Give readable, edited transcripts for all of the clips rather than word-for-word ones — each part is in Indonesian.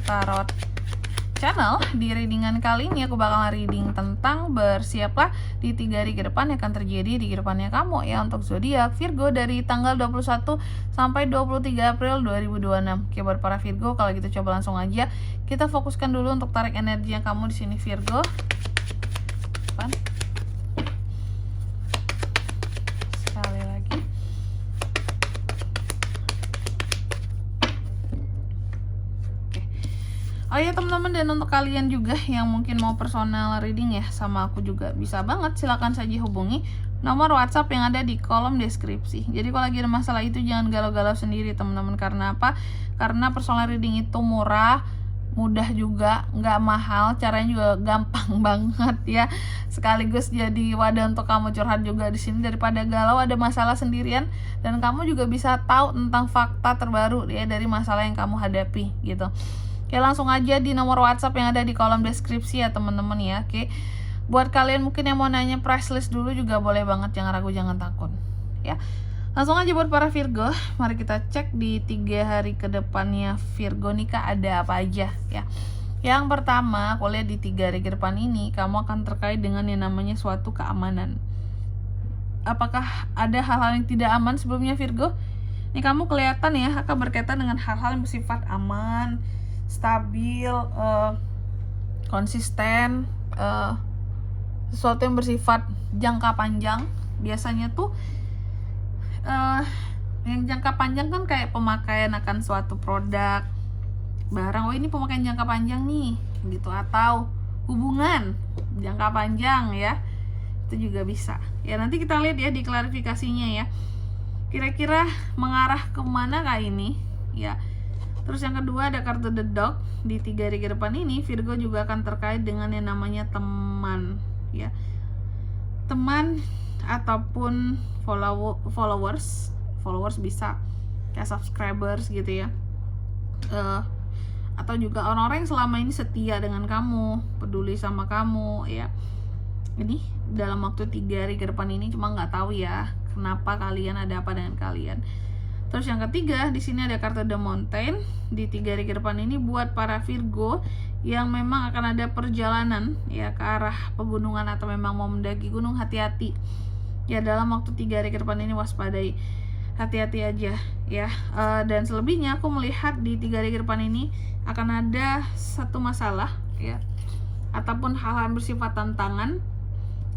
Tarot Channel. Di readingan kali ini aku bakal reading tentang bersiaplah di 3 hari ke depan yang akan terjadi di kehidupannya kamu ya, untuk zodiak Virgo dari tanggal 21 sampai 23 April 2026. Oke, buat para Virgo, kalau gitu coba langsung aja kita fokuskan dulu untuk tarik energi yang kamu di sini Virgo. Sekali lagi. Oh ya teman-teman, dan untuk kalian juga yang mungkin mau personal reading ya sama aku juga bisa banget, silahkan saja hubungi nomor WhatsApp yang ada di kolom deskripsi. Jadi kalau lagi ada masalah itu jangan galau-galau sendiri teman-teman. Karena apa? Karena personal reading itu murah, mudah juga, nggak mahal, caranya juga gampang banget ya. Sekaligus jadi wadah untuk kamu curhat juga di sini, daripada galau ada masalah sendirian, dan kamu juga bisa tahu tentang fakta terbaru ya dari masalah yang kamu hadapi gitu. Oke, langsung aja di nomor WhatsApp yang ada di kolom deskripsi ya teman-teman ya. Oke, buat kalian mungkin yang mau nanya price list dulu juga boleh banget, jangan ragu, jangan takut ya. Langsung aja buat para Virgo, mari kita cek di 3 hari ke depannya Virgo nih Kak, ada apa aja ya. Yang pertama, aku lihat di 3 hari ke depan ini kamu akan terkait dengan yang namanya suatu keamanan. Apakah ada hal-hal yang tidak aman sebelumnya Virgo? Ini kamu kelihatan ya akan berkaitan dengan hal-hal yang bersifat aman, stabil, konsisten, sesuatu yang bersifat jangka panjang. Biasanya tuh yang jangka panjang kan kayak pemakaian akan suatu produk, barang, oh ini pemakaian jangka panjang nih gitu, atau hubungan jangka panjang ya, itu juga bisa ya. Nanti kita lihat ya di klarifikasinya ya, kira-kira mengarah kemana kah ini ya. Terus yang kedua ada kartu The Dog. Di 3 hari ke depan ini Virgo juga akan terkait dengan yang namanya teman ya, teman ataupun followers bisa kayak subscribers gitu ya, atau juga orang-orang yang selama ini setia dengan kamu, peduli sama kamu ya. Ini dalam waktu 3 hari ke depan ini, cuma nggak tahu ya kenapa kalian, ada apa dengan kalian. Terus yang ketiga, di sini ada kartu The Mountain. Di 3 hari ke depan ini buat para Virgo yang memang akan ada perjalanan ya ke arah pegunungan atau memang mau mendaki gunung, hati-hati ya dalam waktu 3 hari ke depan ini, waspadai, hati-hati aja ya. Dan selebihnya aku melihat di 3 hari ke depan ini akan ada satu masalah ya, ataupun hal-hal yang bersifat tantangan,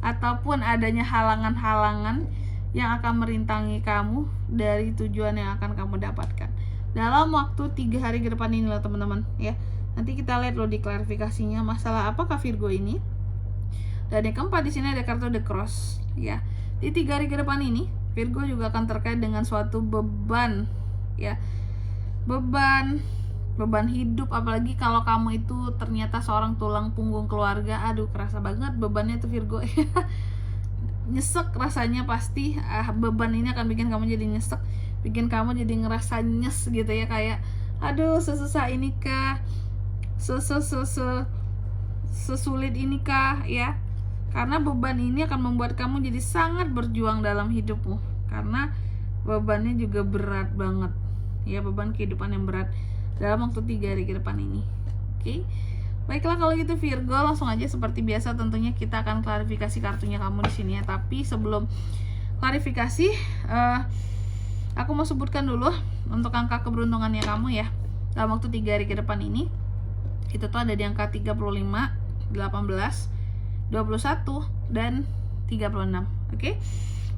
ataupun adanya halangan-halangan yang akan merintangi kamu dari tujuan yang akan kamu dapatkan dalam waktu 3 hari ke depan ini loh teman-teman ya. Nanti kita lihat loh di klarifikasinya masalah apakah Virgo ini. Dan yang keempat, di sini ada kartu The Cross ya. Di 3 hari ke depan ini Virgo juga akan terkait dengan suatu beban ya, beban hidup, apalagi kalau kamu itu ternyata seorang tulang punggung keluarga. Aduh, kerasa banget bebannya tuh Virgo nyesek rasanya pasti. Beban ini akan bikin kamu jadi nyesek, bikin kamu jadi ngerasa nyes gitu ya, kayak aduh sesusah ini kah, sesulit ini kah ya. Karena beban ini akan membuat kamu jadi sangat berjuang dalam hidupmu, karena bebannya juga berat banget ya, beban kehidupan yang berat dalam waktu 3 hari ke depan ini. Oke, baiklah kalau gitu Virgo, langsung aja seperti biasa tentunya kita akan klarifikasi kartunya kamu di sini ya. Tapi sebelum klarifikasi, aku mau sebutkan dulu untuk angka keberuntungannya kamu ya dalam waktu 3 hari ke depan ini. Itu tuh ada di angka 35, 18, 21, dan 36. Oke,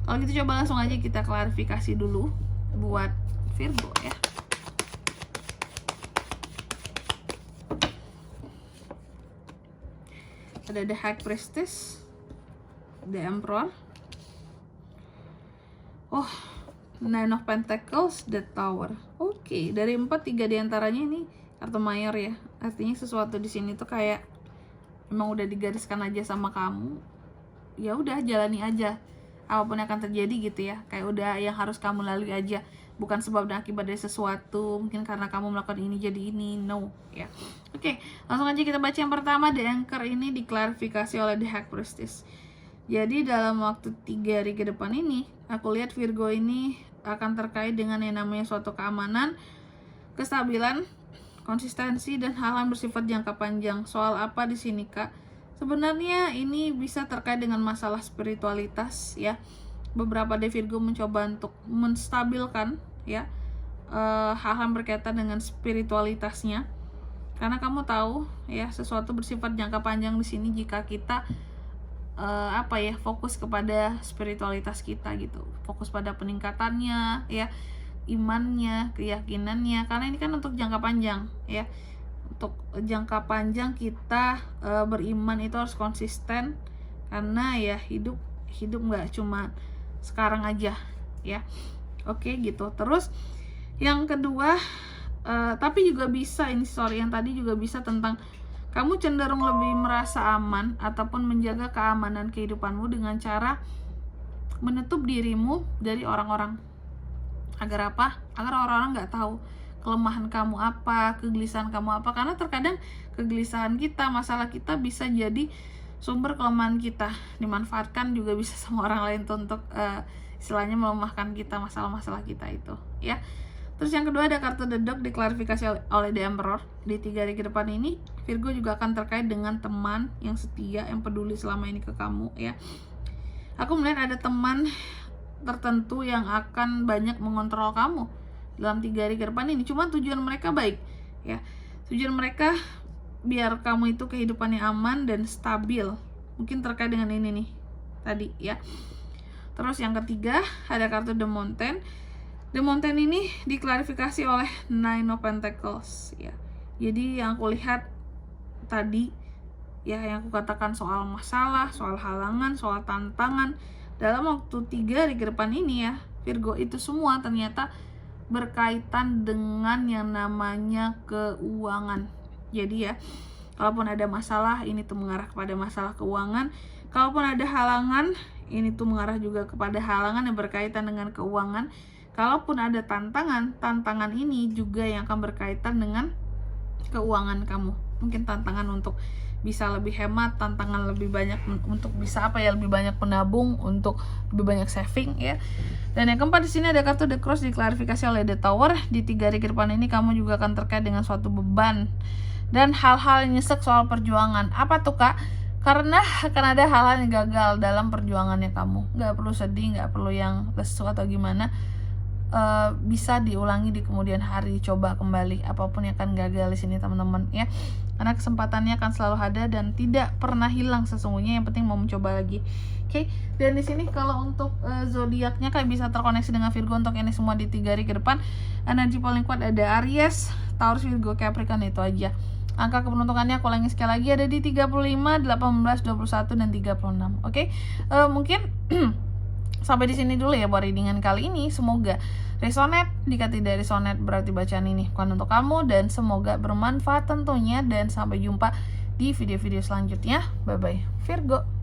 kalau gitu coba langsung aja kita klarifikasi dulu buat Virgo ya. Ada The High Priestess, The Emperor, Nine of Pentacles, The Tower. Oke, dari 4, 3 diantaranya ini kartu mayor ya. Artinya sesuatu di sini tuh kayak emang udah digariskan aja sama kamu. Ya udah, jalani aja apapun yang akan terjadi gitu ya. Kayak udah yang harus kamu lalui aja, bukan sebab dan akibat dari sesuatu, mungkin karena kamu melakukan ini jadi ini, no ya. Oke, langsung aja kita baca yang pertama. The Anchor ini diklarifikasi oleh The High Priestess. Jadi dalam waktu 3 hari ke depan ini, aku lihat Virgo ini akan terkait dengan yang namanya suatu keamanan, kestabilan, konsistensi dan hal yang bersifat jangka panjang. Soal apa di sini, Kak? Sebenarnya ini bisa terkait dengan masalah spiritualitas ya. Beberapa dari Virgo mencoba untuk menstabilkan ya hal-hal berkaitan dengan spiritualitasnya. Karena kamu tahu ya, sesuatu bersifat jangka panjang di sini jika kita fokus kepada spiritualitas kita gitu. Fokus pada peningkatannya ya, imannya, keyakinannya, karena ini kan untuk jangka panjang ya. Untuk jangka panjang kita beriman itu harus konsisten, karena ya hidup nggak cuma sekarang aja ya. Oke gitu. Terus yang kedua, tapi juga bisa yang tadi juga bisa tentang kamu cenderung lebih merasa aman ataupun menjaga keamanan kehidupanmu dengan cara menutup dirimu dari orang-orang. Agar apa? Agar orang-orang nggak tahu kelemahan kamu apa, kegelisahan kamu apa. Karena terkadang kegelisahan kita, masalah kita bisa jadi sumber kelemahan kita, dimanfaatkan juga bisa sama orang lain tuh untuk istilahnya melemahkan kita, masalah-masalah kita itu ya. Terus yang kedua ada kartu The Dog, diklarifikasi oleh The Emperor. Di 3 hari ke depan ini Virgo juga akan terkait dengan teman yang setia, yang peduli selama ini ke kamu ya. Aku melihat ada teman tertentu yang akan banyak mengontrol kamu dalam 3 hari ke depan ini. Cuma tujuan mereka baik ya. Tujuan mereka biar kamu itu kehidupannya aman dan stabil. Mungkin terkait dengan ini nih tadi ya. Terus yang ketiga ada kartu The Mountain. The Mountain ini diklarifikasi oleh Nine of Pentacles ya. Jadi yang aku lihat tadi ya, yang aku katakan soal masalah, soal halangan, soal tantangan dalam waktu 3 hari ke depan ini ya, Virgo, itu semua ternyata berkaitan dengan yang namanya keuangan. Jadi ya, kalaupun ada masalah, ini tuh mengarah kepada masalah keuangan. Kalaupun ada halangan, ini tuh mengarah juga kepada halangan yang berkaitan dengan keuangan. Kalaupun ada tantangan ini juga yang akan berkaitan dengan keuangan kamu. Mungkin tantangan untuk bisa lebih hemat, tantangan lebih banyak untuk bisa lebih banyak menabung, untuk lebih banyak saving ya. Dan yang keempat di sini ada kartu The Cross, diklarifikasi oleh The Tower. Di 3 hari ke depan ini kamu juga akan terkait dengan suatu beban dan hal-hal yang nyesek soal perjuangan. Apa tuh, Kak? Karena akan ada hal-hal yang gagal dalam perjuangannya kamu. Nggak perlu sedih, nggak perlu yang lesu atau gimana. Bisa diulangi di kemudian hari, coba kembali apapun yang akan gagal di sini teman-teman ya, karena kesempatannya akan selalu ada dan tidak pernah hilang sesungguhnya, yang penting mau mencoba lagi. Oke. Dan di sini kalau untuk zodiaknya kalian bisa terkoneksi dengan Virgo untuk ini semua di 3 hari ke depan. Energi paling kuat ada Aries, Taurus, Virgo, Capricorn, itu aja. Angka keberuntungannya aku ulangi sekali lagi, ada di 35, 18, 21 dan 36. Oke. Mungkin sampai di sini dulu ya buat readingan kali ini. Semoga resonate. Jika tidak resonate berarti bacaan ini bukan untuk kamu, dan semoga bermanfaat tentunya. Dan sampai jumpa di video-video selanjutnya. Bye bye Virgo.